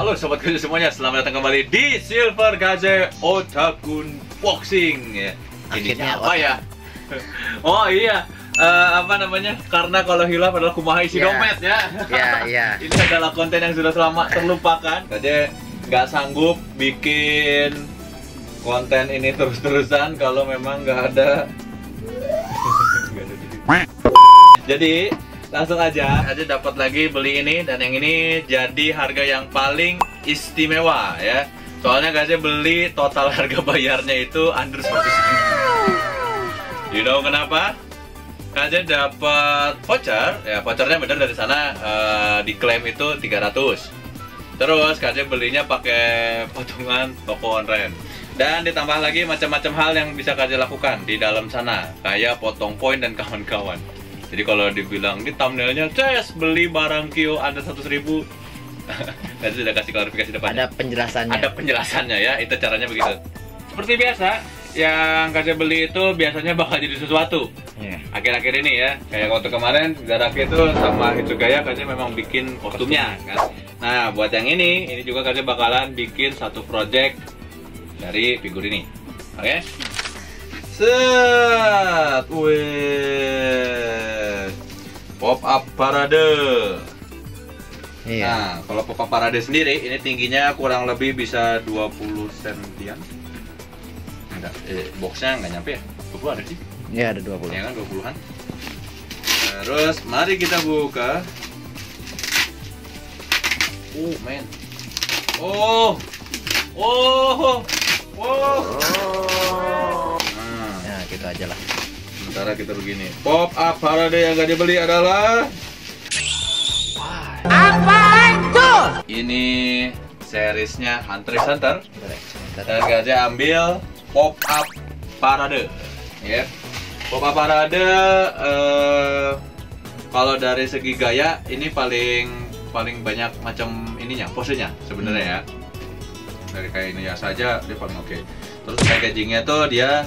Halo sobat Gaze semuanya, selamat datang kembali di Silver Gaze Otakun Boxing ya. Ininya apa ya? Oh iya, apa namanya? Karena kalau hilaf adalah kumaha isi dompet ya. Iya. Ini adalah konten yang sudah lama terlupakan. Gaze nggak sanggup bikin konten ini terus-terusan kalau memang nggak ada. Jadi langsung aja dapat lagi beli ini, dan yang ini jadi harga yang paling istimewa ya. Soalnya Gaze beli total harga bayarnya itu under 100.000. You know kenapa? Gaze dapat voucher, ya vouchernya bener dari sana, diklaim itu 300. Terus Gaze belinya pakai potongan toko online. Dan ditambah lagi macam-macam hal yang bisa Gaze lakukan di dalam sana, kayak potong poin dan kawan-kawan. Jadi kalau dibilang di thumbnailnya, "Ces, beli barang Kyo under 100.000." Gaze sudah kasih klarifikasi depannya. Ada penjelasannya. Ada penjelasannya ya, itu caranya begitu. Seperti biasa, yang Gaze beli itu biasanya bakal jadi sesuatu. Akhir-akhir ini ya, kayak waktu kemarin Garaki itu sama Hitsugaya Gaze memang bikin kostumnya kan. Nah, buat yang ini juga Gaze bakalan bikin satu project dari figur ini. Oke? Set, wih, pop up parade. Iya. Nah, kalau pop up parade sendiri ini tingginya kurang lebih bisa 20 sentian. Enggak, boxnya nggak nyampe ya? 20 ada sih? Iya, ada 20. Ya kan, 20-an. Terus mari kita buka. Men. Oh. Nah, gitu aja lah. Sementara kita begini. Pop up parade yang gak dibeli adalah Apaan tuh? ini seriesnya Hunter x Hunter. Dan Gaze ambil pop up parade. Ya. Pop up parade kalau dari segi gaya ini paling banyak macam ininya, posenya sebenarnya ya. Dari kayak ini ya saja dia paling oke. Terus packagingnya tuh dia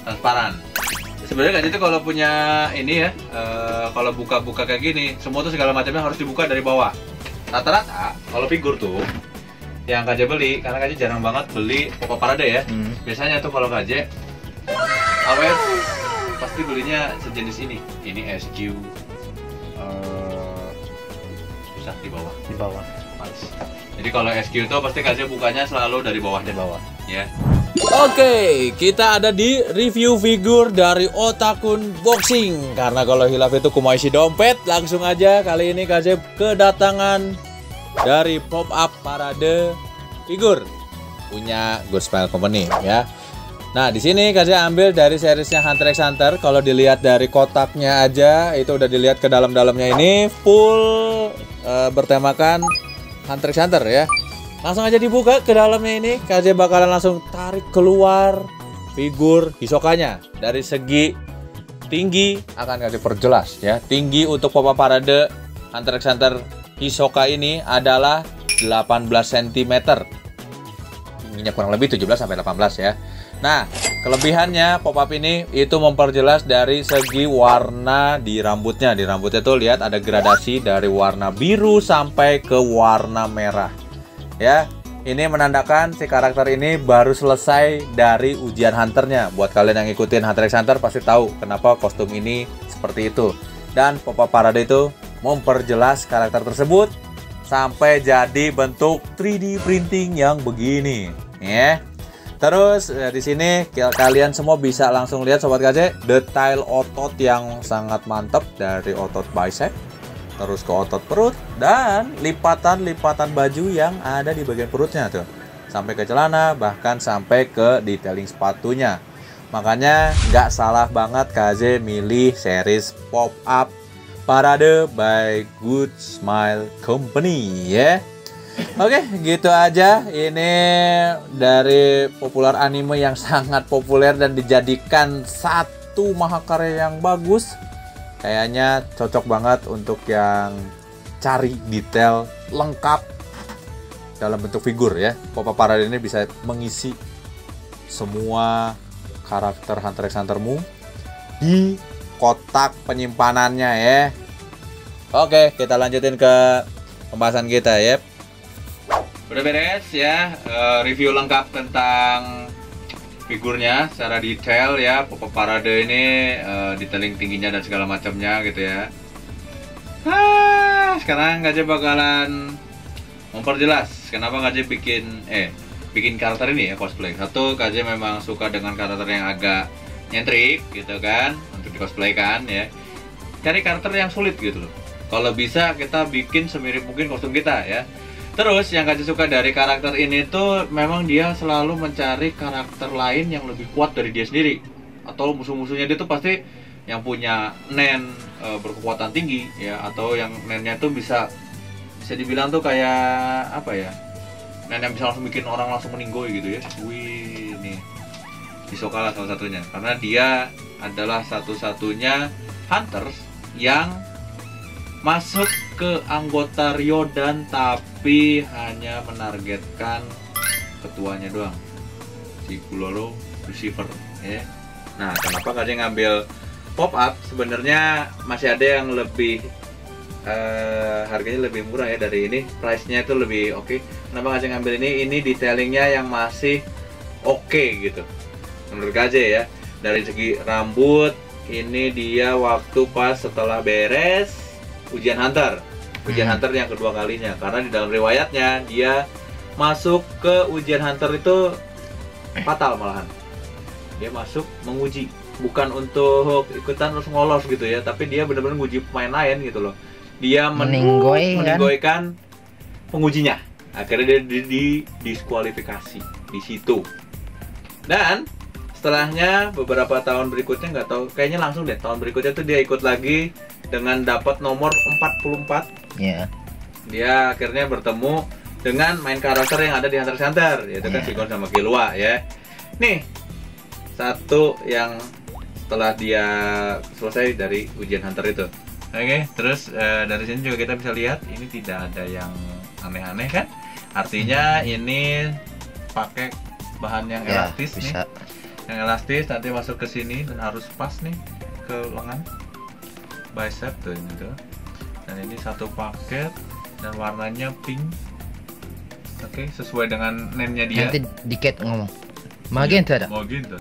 transparan. Sebenarnya Gaze itu kalau punya ini ya, kalau buka-buka kayak gini, semua tuh segala macamnya harus dibuka dari bawah. Rata-rata kalau figur tuh yang Gaze beli, karena Gaze jarang banget beli pop up parade ya. Biasanya tuh kalau Gaze awet pasti belinya sejenis ini. Ini SQ susah di bawah. Di bawah. Males. Jadi kalau SQ itu pasti Gaze bukanya selalu dari bawah ya. Oke, kita ada di review figur dari Otakun Boxing. Karena kalau hilaf itu kumaha isi dompet, langsung aja kali ini Gaze kedatangan dari pop up parade figur punya Good Smile Company ya. Nah, di sini Gaze ambil dari seriesnya Hunter x Hunter. Kalau dilihat dari kotaknya aja, itu udah dilihat ke dalam-dalamnya ini full bertemakan Hunter x Hunter ya. Langsung aja dibuka ke dalamnya ini. Gaze bakalan langsung tarik keluar figur Hisokanya. Dari segi tinggi akan Gaze perjelas ya. Tinggi untuk pop up parade Hunter x Hunter Hisoka ini adalah 18 cm. Tingginya kurang lebih 17 sampai 18 ya. Nah, kelebihannya pop up ini itu memperjelas dari segi warna di rambutnya. Di rambutnya tuh lihat ada gradasi dari warna biru sampai ke warna merah. Ya, ini menandakan si karakter ini baru selesai dari ujian hunternya. Buat kalian yang ngikutin Hunter x Hunter pasti tahu kenapa kostum ini seperti itu. Dan pop up parade itu memperjelas karakter tersebut sampai jadi bentuk 3D printing yang begini, ya. Terus di sini kalian semua bisa langsung lihat sobat Gaze detail otot yang sangat mantap dari otot bicep, terus ke otot perut, dan lipatan-lipatan baju yang ada di bagian perutnya tuh. Sampai ke celana, bahkan sampai ke detailing sepatunya. Makanya nggak salah banget Gaze milih series pop up parade by Good Smile Company ya. Oke, gitu aja. Ini dari populer anime yang sangat populer dan dijadikan satu mahakarya yang bagus. Kayaknya cocok banget untuk yang cari detail lengkap dalam bentuk figur ya. Pop up parade ini bisa mengisi semua karakter Hunter x Hunter-mu di kotak penyimpanannya ya. Oke, kita lanjutin ke pembahasan kita ya. Udah beres ya, review lengkap tentang figurnya secara detail ya. Pop Parade ini detailing tingginya dan segala macamnya gitu ya. Sekarang Gaje bakalan memperjelas kenapa Gaje bikin karakter ini ya, cosplay. Satu, Gaje memang suka dengan karakter yang agak nyentrik gitu kan, untuk di cosplay kan ya. Cari karakter yang sulit gitu loh. Kalau bisa kita bikin semirip mungkin kostum kita ya. Terus yang Gaje suka dari karakter ini tuh memang dia selalu mencari karakter lain yang lebih kuat dari dia sendiri. Atau musuh-musuhnya dia tuh pasti yang punya nen berkekuatan tinggi ya, atau yang nennya tuh bisa dibilang tuh kayak apa ya? Nen yang bisa langsung bikin orang langsung meninggoy gitu ya. Wih, nih Hisoka lah salah satunya. Karena dia adalah satu-satunya hunters yang masuk ke anggota Ryodan tapi hanya menargetkan ketuanya doang, si Kuroro Receiver ya. Nah, kenapa Gaje ngambil pop up? Sebenarnya masih ada yang lebih harganya lebih murah ya dari ini, price-nya itu lebih oke. Kenapa Gaje ngambil ini? Ini detailingnya yang masih oke gitu menurut Gaje ya. Dari segi rambut, ini dia waktu pas setelah beres ujian hunter yang kedua kalinya, karena di dalam riwayatnya dia masuk ke ujian hunter itu fatal malahan. Dia masuk menguji, bukan untuk ikutan terus ngolos gitu ya, tapi dia benar-benar nguji pemain lain gitu loh. Dia meninggoykan pengujinya. Akhirnya dia diskualifikasi di situ. Dan setelahnya beberapa tahun berikutnya, nggak tahu, kayaknya langsung deh tahun berikutnya tuh dia ikut lagi dengan dapat nomor 44. Iya. Dia akhirnya bertemu dengan main karakter yang ada di Hunter x Hunter, yaitu kan Sigon sama Killua ya. Nih, satu yang setelah dia selesai dari ujian Hunter itu. Oke, terus dari sini juga kita bisa lihat ini tidak ada yang aneh-aneh kan? Artinya ini pakai bahan yang elastis bisa. Nih. Yang elastis nanti masuk ke sini dan harus pas nih ke lengan bicep tuh gitu. Dan ini satu paket dan warnanya pink. Oke, sesuai dengan name-nya dia. Nanti dikit ngomong. Magenta dah. Magenta.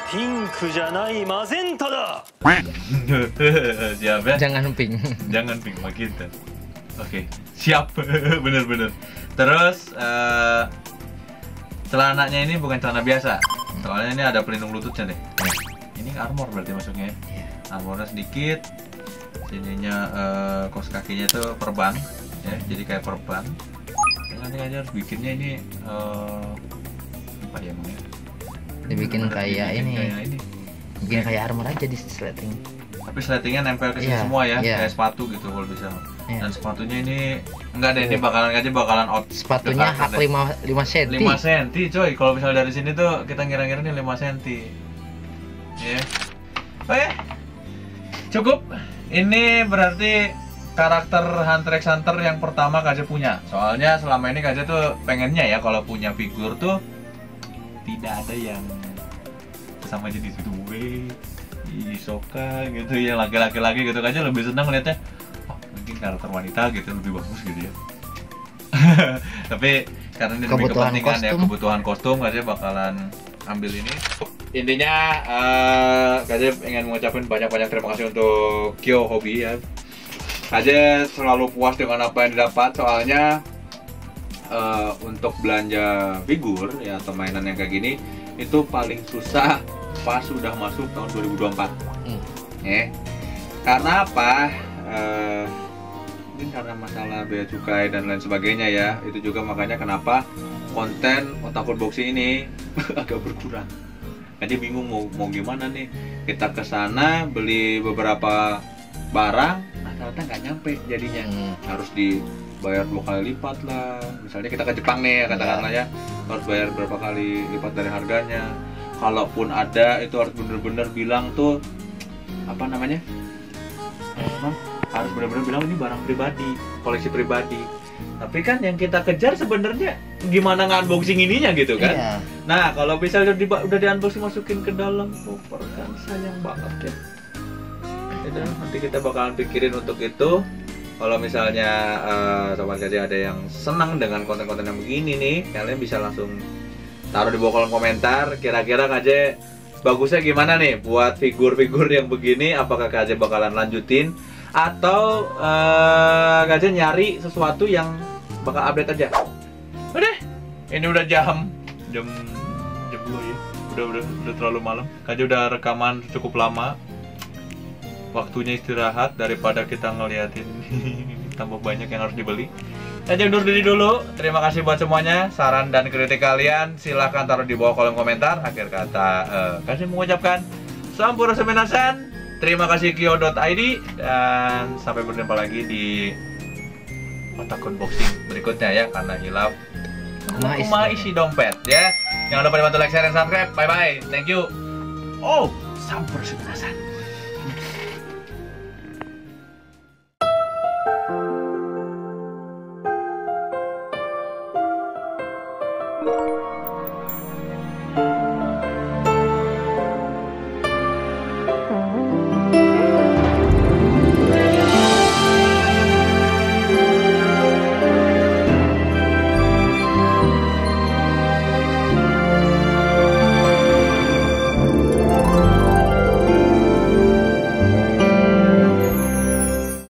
Pink janai magenta da. Siap ya? Jangan pink. Jangan pink, magenta. Oke, siap. Bener-bener. Terus celananya ini bukan celana biasa. Soalnya ini ada pelindung lututnya deh. Ini armor berarti masuknya ya. Armornya sedikit. Sininya kaos kakinya tuh perban ya, jadi kayak perban. Nanti aja harus bikinnya ini apa ya namanya? Dibikin kayak ini. Bikin kayak armor aja di sleting. Tapi sletingnya nempel ke sini semua ya, kayak sepatu gitu kalau bisa. Dan sepatunya ini enggak deh, ini bakalan out. Sepatunya hak 5 cm. 5 cm coy, kalau misalnya dari sini tuh kita ngira-ngira ini 5 cm. Ya. Oke. Cukup. Ini berarti karakter Hunter x Hunter yang pertama Gaje punya. Soalnya selama ini Gaje tuh pengennya ya kalau punya figur tuh tidak ada yang sama aja di situ. Hisoka gitu ya, laki-laki gitu. Gaje lebih senang melihatnya, oh mungkin karakter wanita gitu lebih bagus gitu ya. Tapi karena ini lebih kepentingan ya, kebutuhan kostum, Gaje bakalan ambil ini. Intinya Gaje ingin mengucapkan banyak-banyak terima kasih untuk Kyo Hobby ya. Gaje selalu puas dengan apa yang didapat, soalnya untuk belanja figur ya atau mainan yang kayak gini itu paling susah pas sudah masuk tahun 2024. Ya. Karena apa? Mungkin karena masalah bea cukai dan lain sebagainya ya. Itu juga makanya kenapa konten Otakun Boxing ini agak berkurang. Jadi bingung mau gimana nih, kita ke sana beli beberapa barang, ternyata nggak nyampe jadinya. Harus dibayar 2 kali lipat lah. Misalnya kita ke Jepang nih, katakanlah ya, harus bayar berapa kali lipat dari harganya. Kalaupun ada, itu harus bener-bener bilang tuh apa namanya, harus bener-bener bilang ini barang pribadi, koleksi pribadi. Tapi kan yang kita kejar sebenarnya gimana nge-unboxing ininya gitu kan. Iya. Nah, kalau misalnya udah di-unboxing masukin ke dalam koper kan sayang banget ya. Nanti kita bakalan pikirin untuk itu. Kalau misalnya sobat KJ ada yang senang dengan konten-konten yang begini nih, kalian bisa langsung taruh di bawah kolom komentar. Kira-kira KJ bagusnya gimana nih buat figur-figur yang begini? Apakah KJ bakalan lanjutin atau KJ nyari sesuatu yang bakal update aja? Udah, ini udah jam 2 ya. Udah terlalu malam. KJ udah rekaman cukup lama. Waktunya istirahat daripada kita ngeliatin tambah banyak yang harus dibeli. KJ undur diri dulu. Terima kasih buat semuanya. Saran dan kritik kalian silahkan taruh di bawah kolom komentar. Akhir kata KJ mengucapkan Sampurasun minasan. Terima kasih Kyo.id dan sampai berjumpa lagi di Otakun Boxing berikutnya ya, karena hilaf isi dompet ya. Jangan lupa dibantu like, share, dan subscribe. Bye bye. Thank you. Oh, Sampurasun minasan.